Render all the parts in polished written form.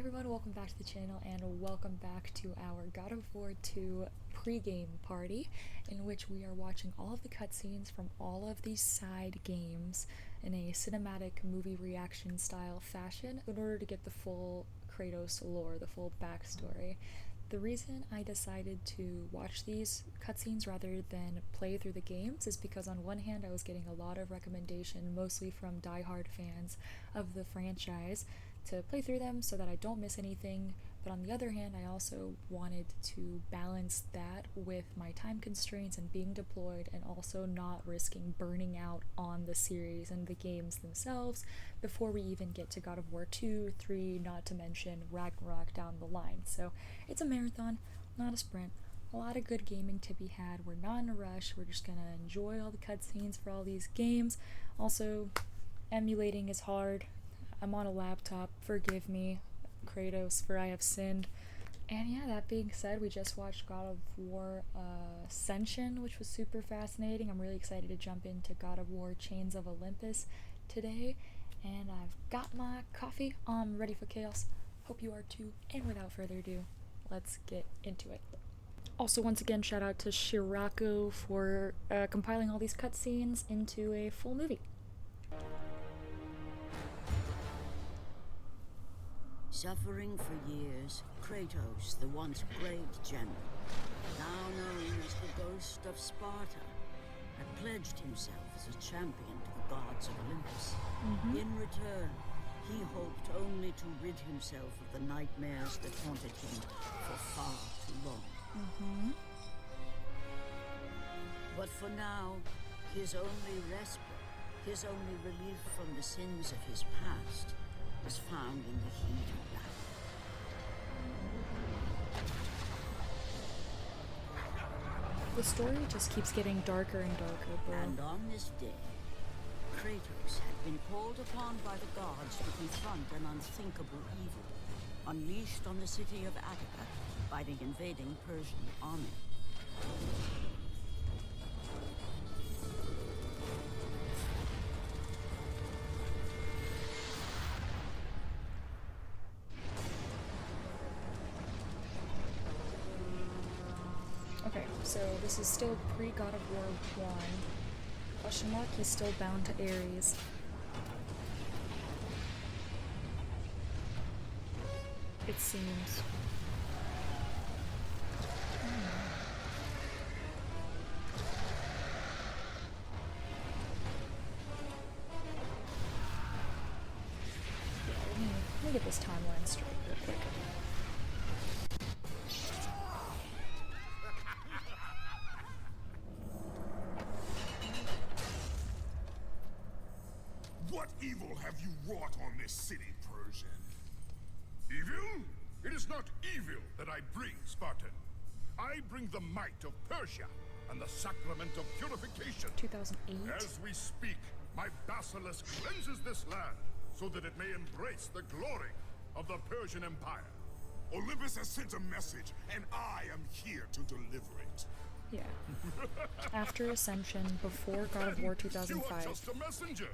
everyone, welcome back to the channel and welcome back to our God of War 2 pre-game party in which we are watching all of the cutscenes from all of these side games in a cinematic movie reaction style fashion in order to get the full Kratos lore, the full backstory. The reason I decided to watch these cutscenes rather than play through the games is because on one hand I was getting a lot of recommendation, mostly from diehard fans of the franchise, to play through them so that I don't miss anything, but on the other hand I also wanted to balance that with my time constraints and being deployed and also not risking burning out on the series and the games themselves before we even get to God of War 2, 3, not to mention Ragnarök down the line. So it's a marathon, not a sprint. A lot of good gaming to be had. We're not in a rush. We're just gonna enjoy all the cutscenes for all these games. Also, emulating is hard. I'm on a laptop, forgive me, Kratos, for I have sinned. And yeah, that being said, we just watched God of War Ascension, which was super fascinating. I'm really excited to jump into God of War Chains of Olympus today. And I've got my coffee. I'm ready for chaos. Hope you are too. And without further ado, let's get into it. Also, once again, shout out to Shirako for compiling all these cutscenes into a full movie. Suffering for years, Kratos, the once great general, now known as the Ghost of Sparta, had pledged himself as a champion to the gods of Olympus. In return, he hoped only to rid himself of the nightmares that haunted him for far too long. But for now, his only respite, his only relief from the sins of his past, was found in the heat of battle. The story just keeps getting darker and darker, bro. And on this day, Kratos had been called upon by the gods to confront an unthinkable evil, unleashed on the city of Attica by the invading Persian army. Okay, so this is still pre-God of War 1. Question mark, he's still bound to Ares. It seems. Yeah, let me get this timeline straight real quick. What evil have you wrought on this city, Persian? Evil? It is not evil that I bring, Spartan. I bring the might of Persia and the sacrament of purification. 2008? As we speak, my basilisk cleanses this land so that it may embrace the glory of the Persian Empire. Olympus has sent a message, and I am here to deliver it. Yeah. After Ascension, before God of War 2005. You are just a messenger.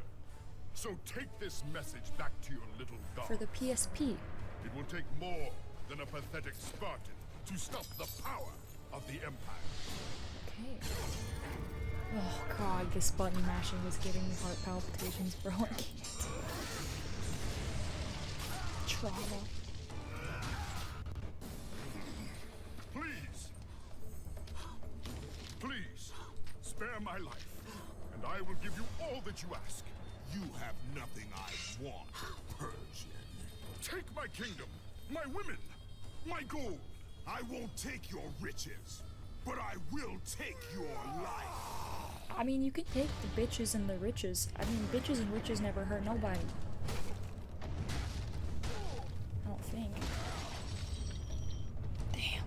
So take this message back to your little god. For the PSP. It will take more than a pathetic Spartan to stop the power of the Empire. Okay. Oh god, this button mashing is giving me heart palpitations, bro. I can't. Trauma. Please. Please, spare my life, and I will give you all that you ask. You have nothing I want, Persian. Take my kingdom, my women, my gold. I won't take your riches, but I will take your life. I mean, you can take the bitches and the riches. I mean, bitches and riches never hurt nobody. I don't think. Damn.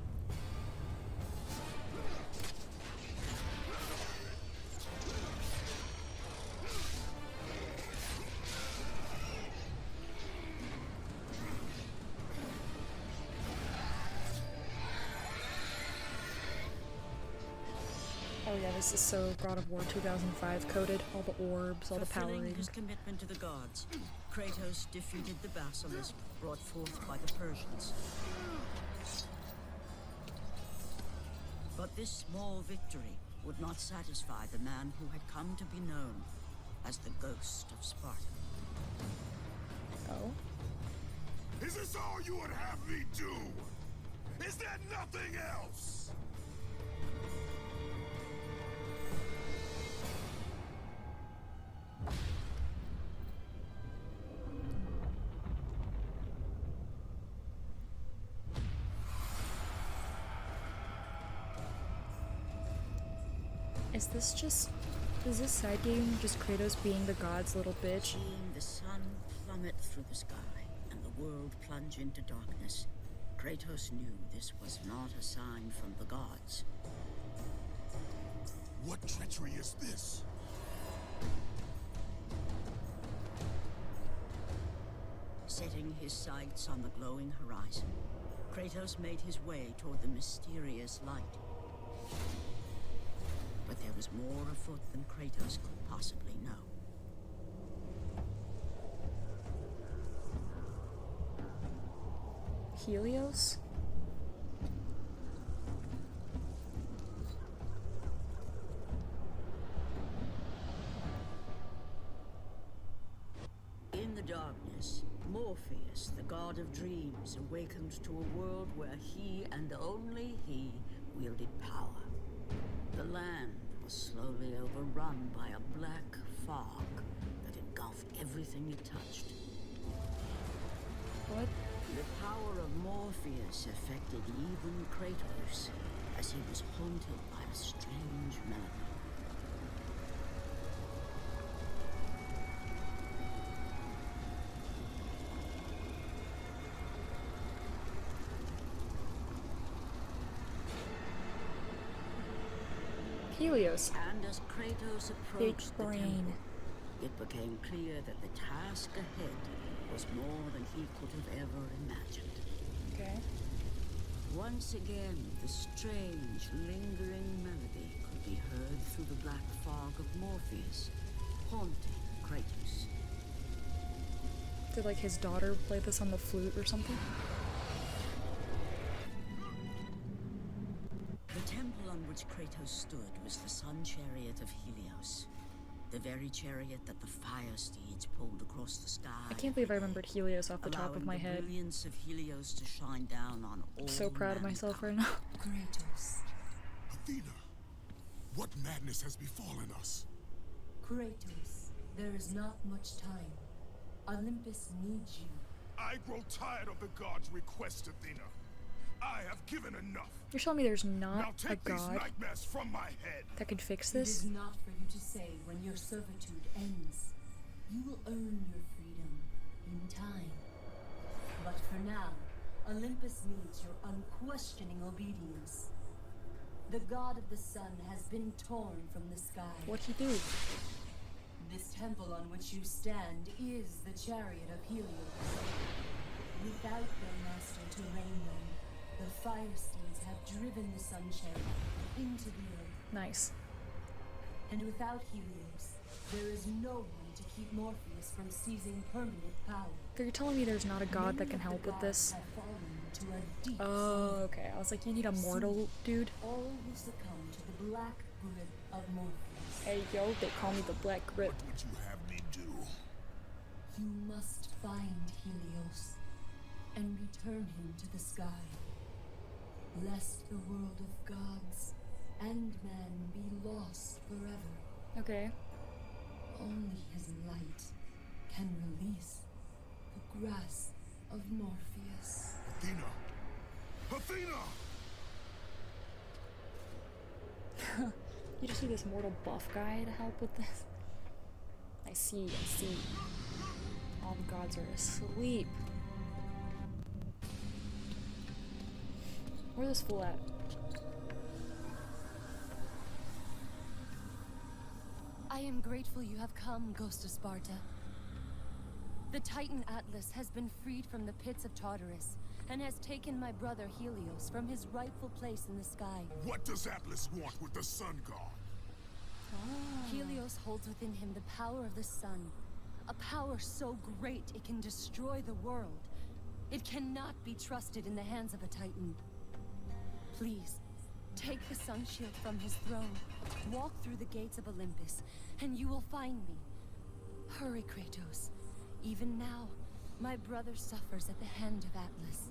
Oh yeah, this is so God of War 2005 coded. All the orbs, all the power Fulfilling his rings. commitment to the gods, Kratos defeated the basilisk brought forth by the Persians. But this small victory would not satisfy the man who had come to be known as the Ghost of Sparta. Oh? Is this all you would have me do? Is there nothing else? Is this side game just Kratos being the god's little bitch? Seeing the sun plummet through the sky and the world plunge into darkness, Kratos knew this was not a sign from the gods. What treachery is this? Setting his sights on the glowing horizon, Kratos made his way toward the mysterious light. But there was more afoot than Kratos could possibly know. Helios? In the darkness, Morpheus, the god of dreams, awakened to a world where he and only he wielded power. The land was slowly overrun by a black fog that engulfed everything it touched. What? The power of Morpheus affected even Kratos, as he was haunted by a strange melody. Helios. And as Kratos approached the brain. temple, it became clear that the task ahead was more than he could have ever imagined. Okay. Once again, the strange, lingering melody could be heard through the black fog of Morpheus, haunting Kratos. Did like his daughter play this on the flute or something? The temple on which Kratos stood was the sun chariot of Helios, the very chariot that the fire steeds pulled across the sky. I can't believe I remembered Helios off the top of my allowing head. the brilliance of Helios to shine down on all I'm so proud of myself right now. Kratos. Athena, what madness has befallen us? Kratos, there is not much time. Olympus needs you. I grow tired of the gods' request, Athena. I have given enough. You're telling me there's Now not a take these god nightmares from my head. that can fix It is this? not for you to say when your servitude ends. You will earn your freedom in time. But for now, Olympus needs your unquestioning obedience. The god of the sun has been torn from the sky. What'd he do? This temple on which you stand is the chariot of Helios. Without their master to reign them, the fire steeds have driven the sun chariot into the earth. Nice. And without Helios, there is no one to keep Morpheus from seizing permanent power. So you're telling me there's not a god that Many can of the help with gods this? have fallen to a deep Oh, sleep. okay. I was like, you need a mortal dude. All will succumb to the black grip of Morpheus. Hey, yo, they call me the Black Grip. What would you have me do? You must find Helios and return him to the sky, lest the world of gods and man be lost forever. Okay. Only his light can release the grasp of Morpheus. Athena! Athena! You just need this mortal buff guy to help with this. I see. All the gods are asleep. Where's this fool at? I am grateful you have come, Ghost of Sparta. The Titan Atlas has been freed from the pits of Tartarus and has taken my brother Helios from his rightful place in the sky. What does Atlas want with the sun god? Helios holds within him the power of the sun, a power so great it can destroy the world. It cannot be trusted in the hands of a Titan. Please, take the sun shield from his throne, walk through the gates of Olympus, and you will find me. Hurry, Kratos. Even now, my brother suffers at the hand of Atlas.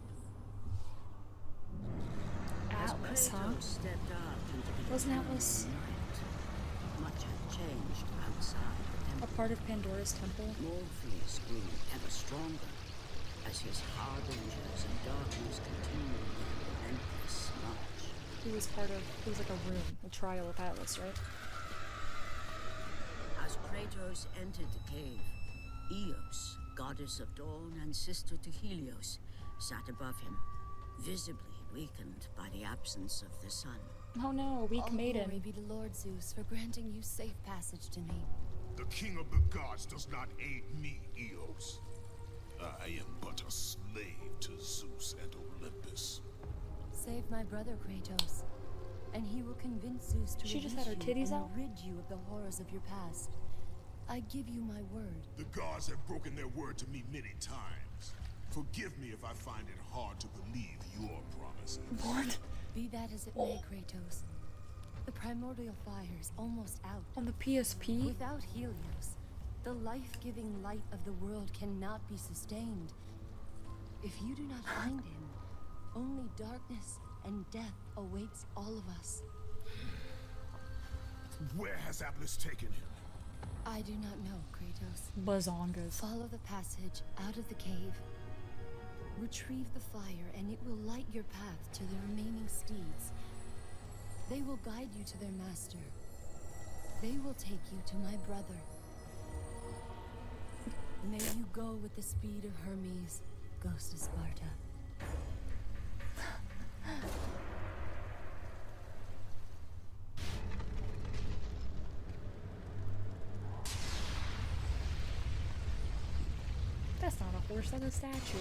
Atlas, huh? Stepped out into the Wasn't Atlas night. Much had changed outside the a temple. part of Pandora's temple? Morpheus grew ever stronger as his harbingers and darkness continued their relentless march. He was like a room, a trial of Atlas, right? As Kratos entered the cave, Eos, goddess of dawn and sister to Helios, sat above him, visibly weakened by the absence of the sun. Oh no, weak All maiden. glory be to Lord Zeus for granting you safe passage to me. The king of the gods does not aid me, Eos. I am but a slave to Zeus and Olympus. Save my brother, Kratos, and he will convince Zeus to She just release had her you titties and out? rid you of the horrors of your past. I give you my word. The gods have broken their word to me many times. Forgive me if I find it hard to believe your promises. What? Be that as it may, Kratos. The primordial fire is almost out. On the PSP? Without Helios, the life-giving light of the world cannot be sustained. If you do not find him, only darkness and death awaits all of us. Where has Atlas taken him? I do not know, Kratos. Bazongas. Follow the passage out of the cave. Retrieve the fire, and it will light your path to the remaining steeds. They will guide you to their master. They will take you to my brother. May you go with the speed of Hermes, ghost of Sparta. That's not a horse, that's a statue.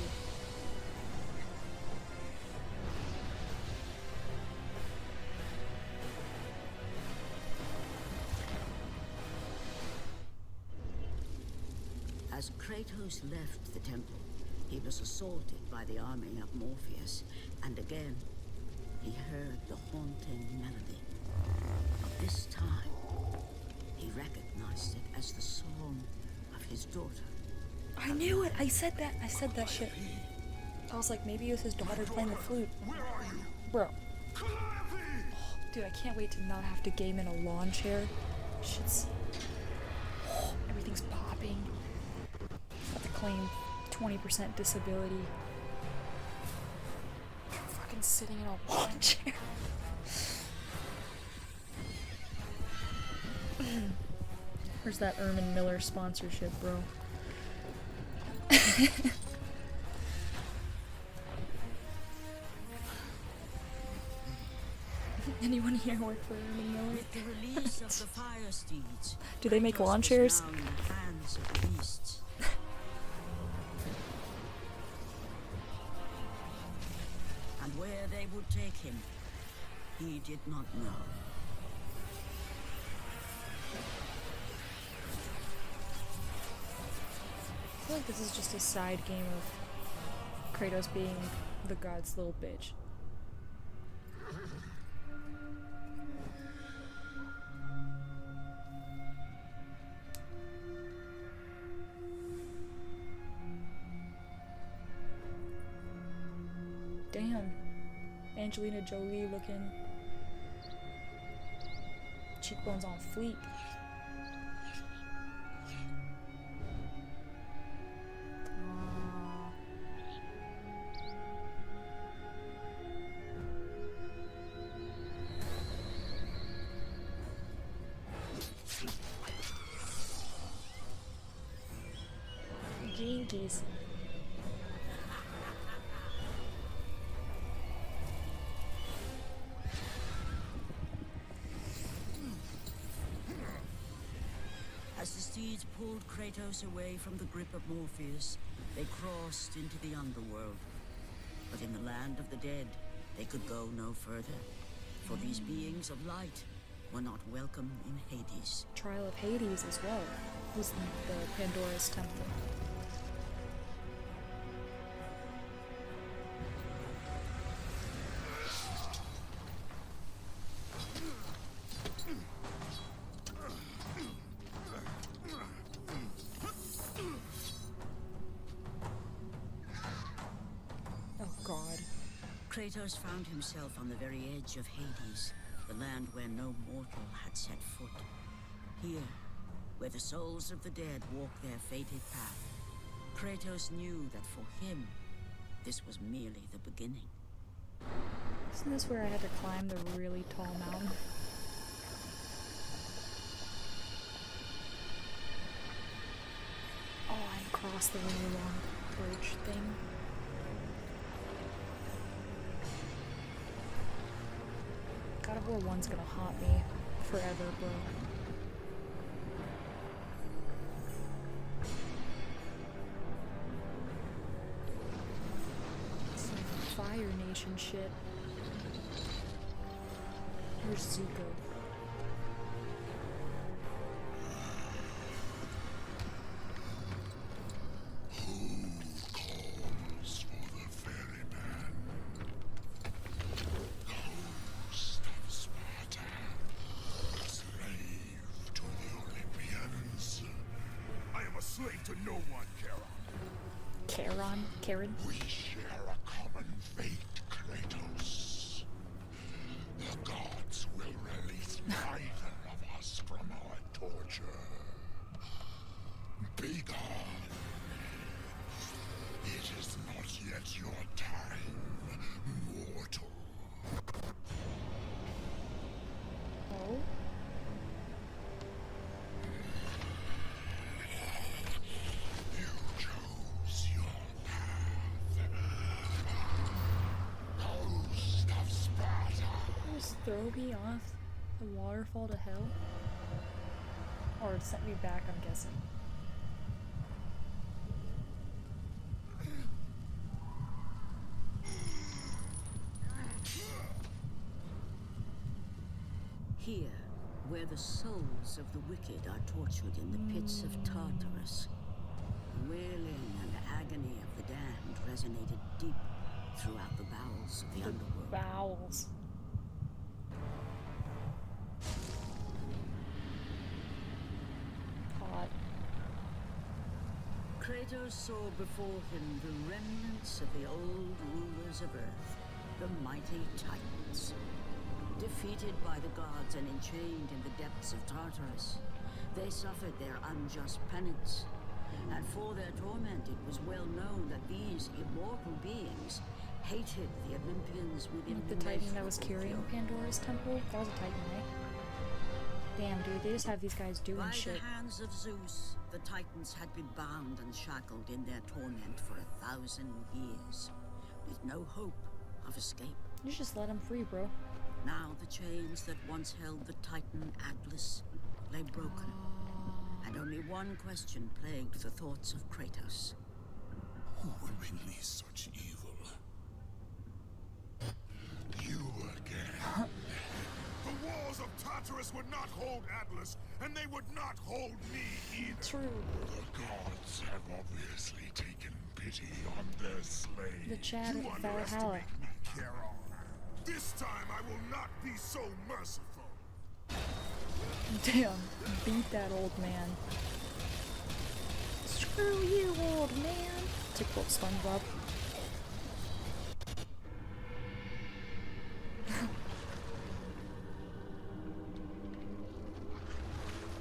As Kratos left the temple, he was assaulted by the army of Morpheus, and again, he heard the haunting melody. But this time, he recognized it as the song of his daughter. I knew it! I said that shit. I was like, maybe it was his daughter playing the flute. Where are you? Bro. Calliope! Dude, I can't wait to not have to game in a lawn chair. Shit's... everything's popping. Have to claim 20% disability. Fucking sitting in a lawn chair. Where's that Ermin Miller sponsorship, bro? Anyone here work for Ermin Miller? With the release of the fire steeds, Do they make Kratos lawn was chairs? now in the hands of the beasts. And where they would take him, he did not know. I feel like this is just a side game of Kratos being the god's little bitch. Damn. Angelina Jolie looking. Cheekbones on fleek. Jinkies. As the steeds pulled Kratos away from the grip of Morpheus, they crossed into the underworld. But in the land of the dead, they could go no further, for these beings of light were not welcome in Hades. Trial of Hades as well. Was the Pandora's temple. Kratos found himself on the very edge of Hades, the land where no mortal had set foot. Here, where the souls of the dead walk their fated path, Kratos knew that for him, this was merely the beginning. Isn't this where I had to climb the really tall mountain? Oh, and across the really long bridge thing. God of War 1's gonna haunt me forever, bro. Some Fire Nation shit. Here's Zuko. Calls for the ferryman. Ghost of Sparta. Slave to the Olympians. I am a slave to no one, Charon. Karen? We share a common fate, Kratos. The gods will release neither of us from our torture. Be gone. It is not yet your time, mortal. Oh? You chose your path. Ghost of Sparta. Just throw me off the waterfall to hell? Or it sent me back, I'm guessing. Here, where the souls of the wicked are tortured in the pits of Tartarus, the wailing and agony of the damned resonated deep throughout the bowels of the underworld. Bowels. Hot. Kratos saw before him the remnants of the old rulers of Earth, the mighty Titans. Defeated by the gods and enchained in the depths of Tartarus, they suffered their unjust penance. And for their torment, it was well known that these immortal beings hated the Olympians with Like the Titan that was carrying Pandora's temple? That was a Titan, right? Damn, dude, they just have these guys doing By shit. the hands of Zeus, the Titans had been bound and shackled in their torment for 1,000 years, with no hope of escape. You just let them free, bro. Now the chains that once held the Titan Atlas lay broken, and only one question plagued the thoughts of Kratos. Who will release such evil? You again. The walls of Tartarus would not hold Atlas, and they would not hold me either. True. The gods have obviously taken pity on their slaves. The chariot You of underestimate Valhalla. me, Charon. This time I will not be so merciful. Damn, beat that old man. Screw you, old man. Typical SpongeBob.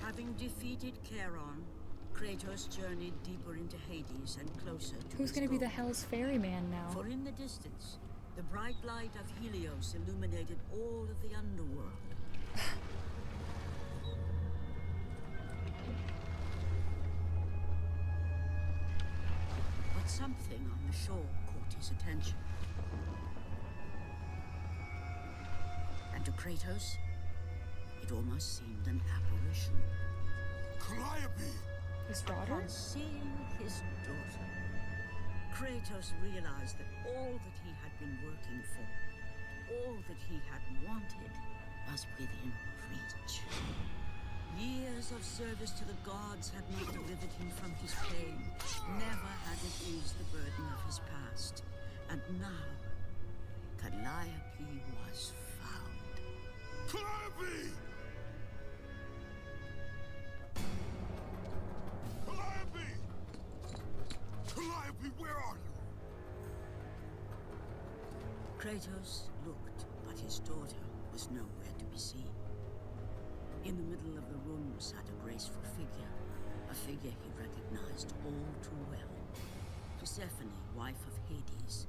Having defeated Charon, Kratos journeyed deeper into Hades and closer to Who's his gonna be the goal. Hell's Ferryman now? For in the distance, the bright light of Helios illuminated all of the underworld. But something on the shore caught his attention. And to Kratos, it almost seemed an apparition. Calliope! His daughter? Upon seeing his daughter, Kratos realized that all that he had been working for, all that he had wanted, was within reach. Years of service to the gods had not delivered him from his pain, never had it eased the burden of his past. And now, Calliope was found. Calliope! Calliope! Calliope, where are you? Kratos looked, but his daughter was nowhere to be seen. In the middle of the room sat a graceful figure, a figure he recognized all too well. Persephone, wife of Hades,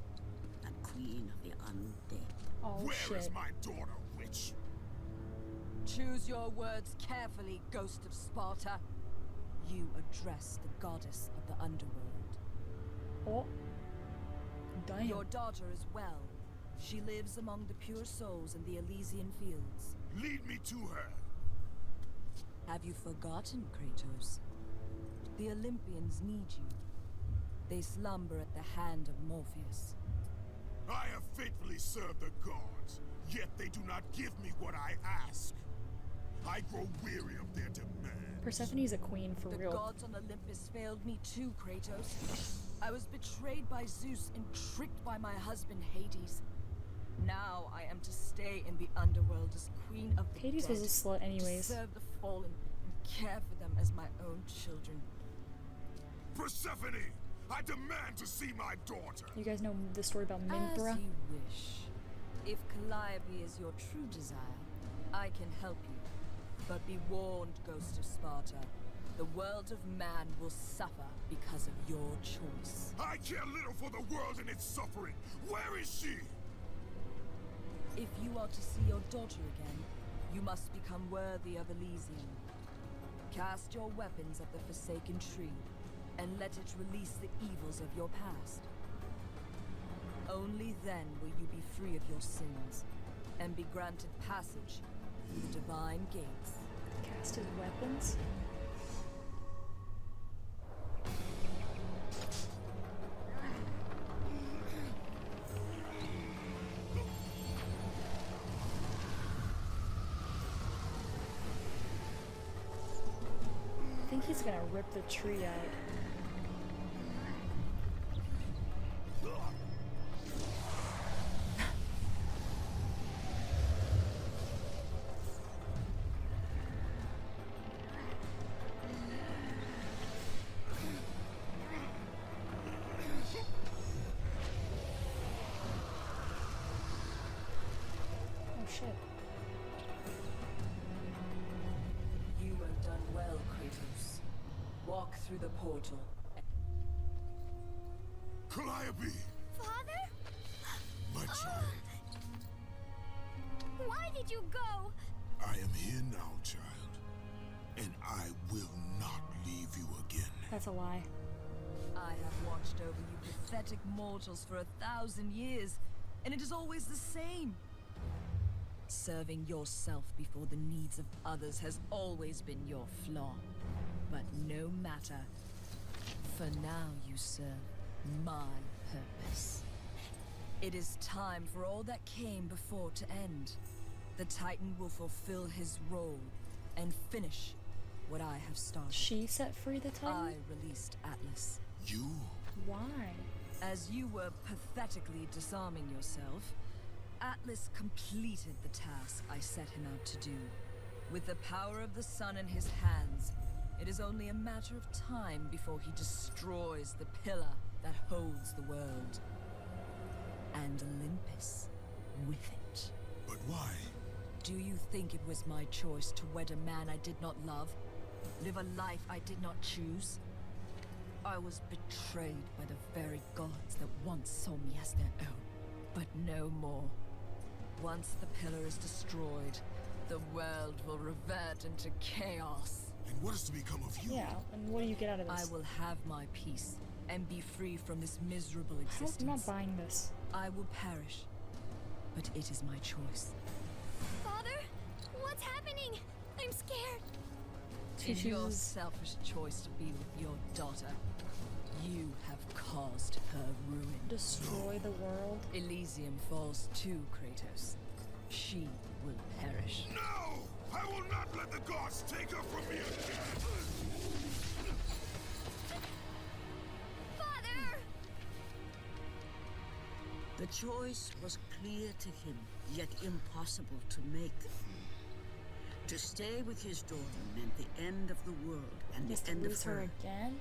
and queen of the undead. Oh Where is shit. my daughter, witch? Choose your words carefully, Ghost of Sparta. You address the goddess of the underworld. Oh. Damn. Your daughter is well. She lives among the pure souls in the Elysian fields. Lead me to her. Have you forgotten, Kratos? The Olympians need you. They slumber at the hand of Morpheus. I have faithfully served the gods, yet they do not give me what I ask. I grow weary of their demands. Persephone's a queen for The real. gods on Olympus failed me too, Kratos. I was betrayed by Zeus and tricked by my husband Hades. Now I am to stay in the underworld as queen of the Hades dead, was a slut anyways. to serve the fallen and care for them as my own children. Persephone, I demand to see my daughter. You guys know the story about As Minthra? you wish. If Calliope is your true desire, I can help you. But be warned, Ghost of Sparta. The world of man will suffer because of your choice. I care little for the world and its suffering. Where is she? If you are to see your daughter again, you must become worthy of Elysium. Cast your weapons at the Forsaken Tree, and let it release the evils of your past. Only then will you be free of your sins, and be granted passage through the divine gates. Cast his weapons? I think he's gonna rip the tree out. Oh shit. You have done well, Kratos. Walk through the portal. Calliope, Father? my child. Why did you go? I am here now, child. And I will not leave you again. That's a lie. I have watched over you pathetic mortals for 1,000 years, and it is always the same. Serving yourself before the needs of others has always been your flaw. But no matter. For now you serve my purpose. It is time for all that came before to end. The Titan will fulfill his role and finish what I have started. She set free the Titan? I released Atlas. You? Why? As you were pathetically disarming yourself, Atlas completed the task I set him out to do. With the power of the sun in his hands, it is only a matter of time before he destroys the pillar that holds the world. And Olympus with it. But why? Do you think it was my choice to wed a man I did not love? Live a life I did not choose? I was betrayed by the very gods that once saw me as their own. But no more. Once the pillar is destroyed, the world will revert into chaos. And what is to become of you? Yeah, and what do you get out of I this? will have my peace and be free from this miserable I'm existence. not buying this. I will perish, but it is my choice. Father? What's happening? I'm scared. She In your chooses- selfish choice to be with your daughter, you have caused her ruin. Destroy the world. Elysium falls to Kratos. She will perish. No! I will not let the gods take her from me again! Father! The choice was clear to him, yet impossible to make. To stay with his daughter meant the end of the world and Just the to end of lose her her. again?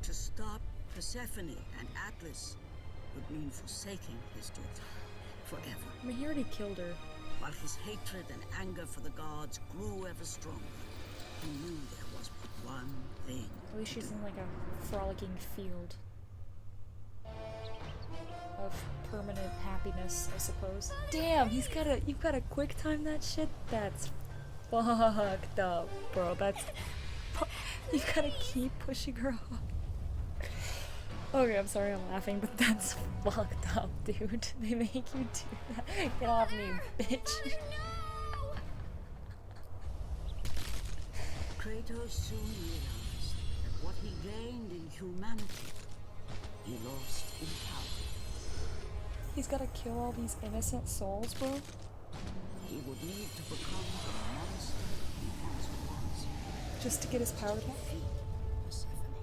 To stop Persephone and Atlas would mean forsaking his daughter. forever. I mean, he already killed her. While his hatred and anger for the gods grew ever stronger, he knew there was but one thing. At least she's in like a frolicking field of permanent happiness, I suppose. Damn, you've gotta quick time that shit? That's fucked up, bro. You gotta keep pushing her off. Okay, I'm sorry I'm laughing, but that's fucked up, dude. They make you do that. Get off me, bitch. Kratos soon realized that what he gained in humanity, he lost in power. He's gotta kill all these innocent souls, bro. He would need to become the monster he once was. Just to get his power back? Defeat Persephone.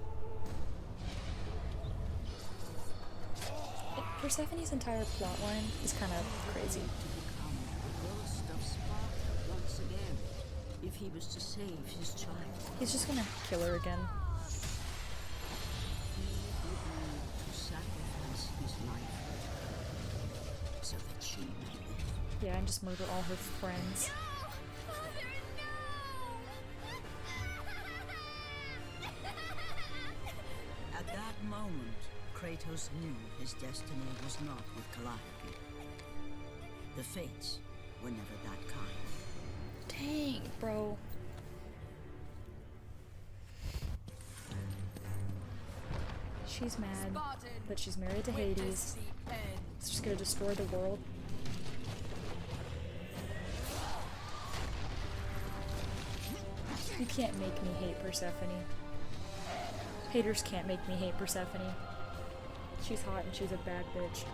Persephone's entire plotline is kind of crazy. To become the ghost of Sparta once again, if he was to save his child. He's just gonna kill her again. He would need to sacrifice his life so that she may live. Yeah, and just murder all her friends. Father, no! At that moment, Kratos knew his destiny was not with Calliope. The fates were never that kind. Dang, bro. She's mad that she's married to Hades. It's just gonna destroy the world. You can't make me hate Persephone. Haters can't make me hate Persephone. She's hot and she's a bad bitch.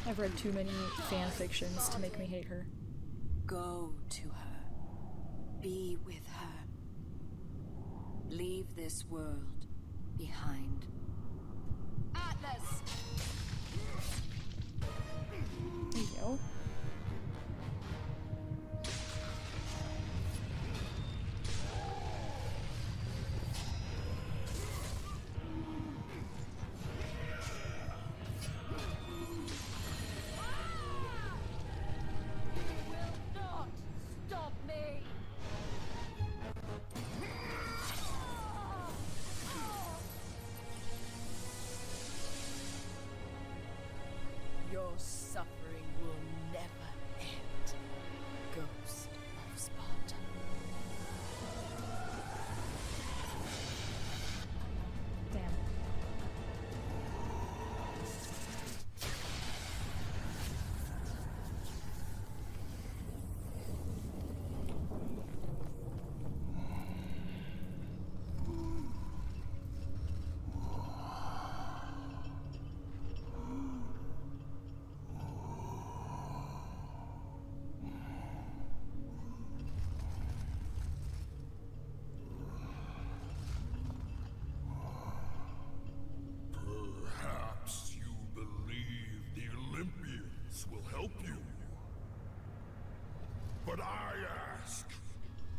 I've read too many fan fictions to make me hate her. Go to her. Be with her. Leave this world behind. Atlas! There you go. Not stop me! Your suffering will never end, Ghost of Sparta. Damn. Perhaps you believe the Olympians will help you. But I ask,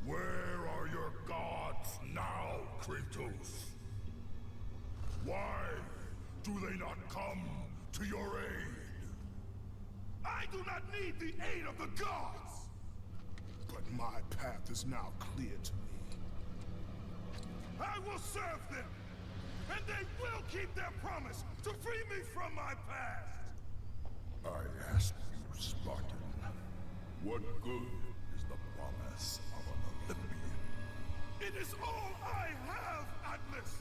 where are your gods now, Kratos? Why do they not come to your aid? I do not need the aid of the gods! But my path is now clear to me. I will serve them! And they will keep their promise to free me from my past! I ask you, Spartan, what good is the promise of an Olympian? It is all I have, Atlas!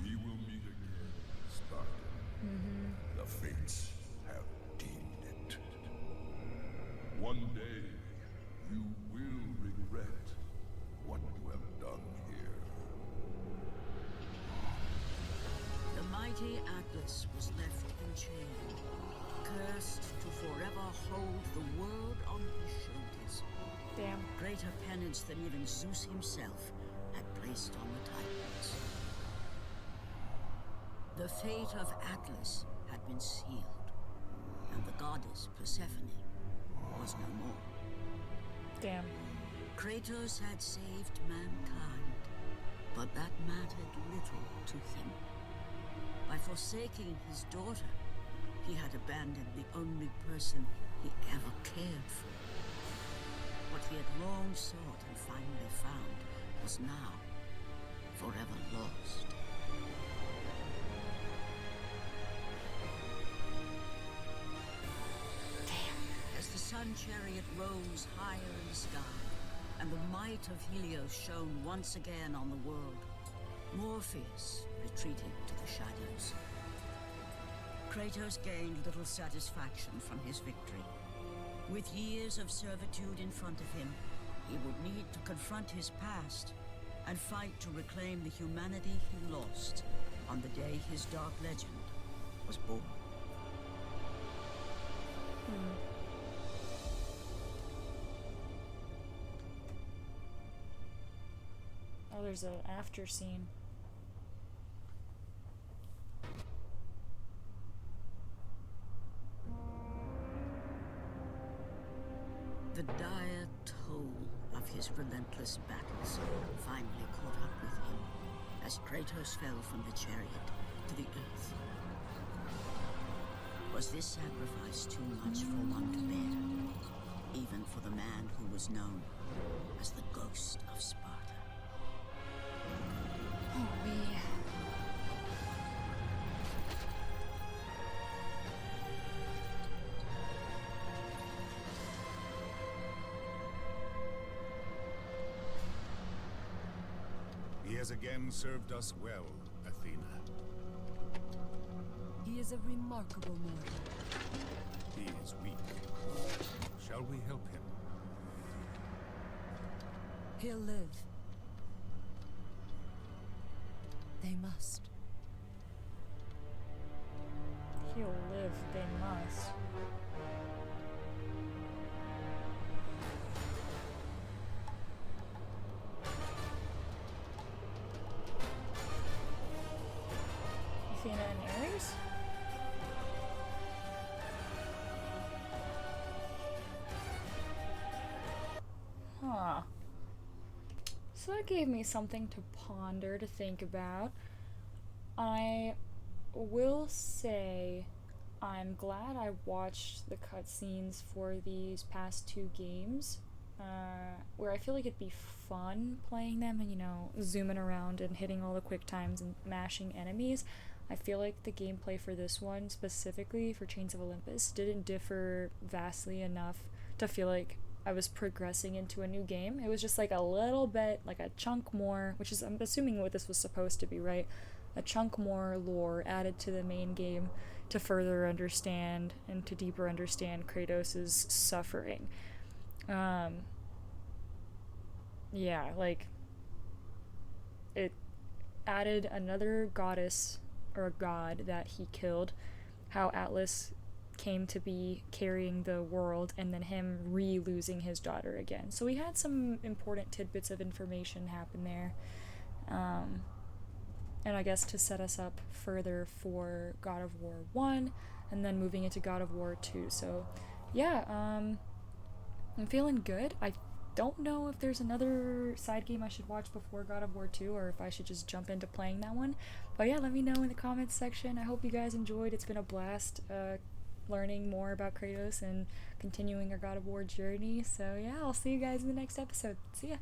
We will meet again, Spartan. The fates have deemed it. One day, you will regret what you have done here. The mighty Atlas was left enchained, cursed to forever hold the world on his shoulders. Damn. Greater penance than even Zeus himself had placed on the Titans. The fate of Atlas had been sealed, and the goddess Persephone was no more. Damn. Kratos had saved mankind, but that mattered little to him. By forsaking his daughter, he had abandoned the only person he ever cared for. What he had long sought and finally found was now forever lost. As the sun chariot rose higher in the sky, and the might of Helios shone once again on the world, Morpheus retreated to the shadows. Kratos gained little satisfaction from his victory. With years of servitude in front of him, he would need to confront his past and fight to reclaim the humanity he lost on the day his dark legend was born. Oh, there's an after scene. The dire toll of his relentless battles finally caught up with him as Kratos fell from the chariot to the earth. Was this sacrifice too much for one to bear, even for the man who was known as the Ghost of Sparta? Oh, He has again served us well, Athena. He is a remarkable mortal. He is weak. Shall we help him? He'll live. They must. he'll live, they must. Athena and Ares? Huh. So that gave me something to ponder, to think about. I will say I'm glad I watched the cutscenes for these past two games, where I feel like it'd be fun playing them and, you know, zooming around and hitting all the quick times and mashing enemies. I feel like the gameplay for this one, specifically for Chains of Olympus, didn't differ vastly enough to feel like I was progressing into a new game. It was just like a little bit, like a chunk more, which is, I'm assuming what this was supposed to be, right? A chunk more lore added to the main game to further understand and to deeper understand Kratos' suffering. Yeah, like, it added another goddess or a god that he killed, how Atlas came to be carrying the world, and then him losing his daughter again. So we had some important tidbits of information happen there. And I guess to set us up further for God of War 1 and then moving into God of War 2. So yeah, I'm feeling good. I don't know if there's another side game I should watch before God of War 2 or if I should just jump into playing that one. But yeah, let me know in the comments section. I hope you guys enjoyed. It's been a blast learning more about Kratos and continuing our God of War journey. So yeah, I'll see you guys in the next episode. See ya!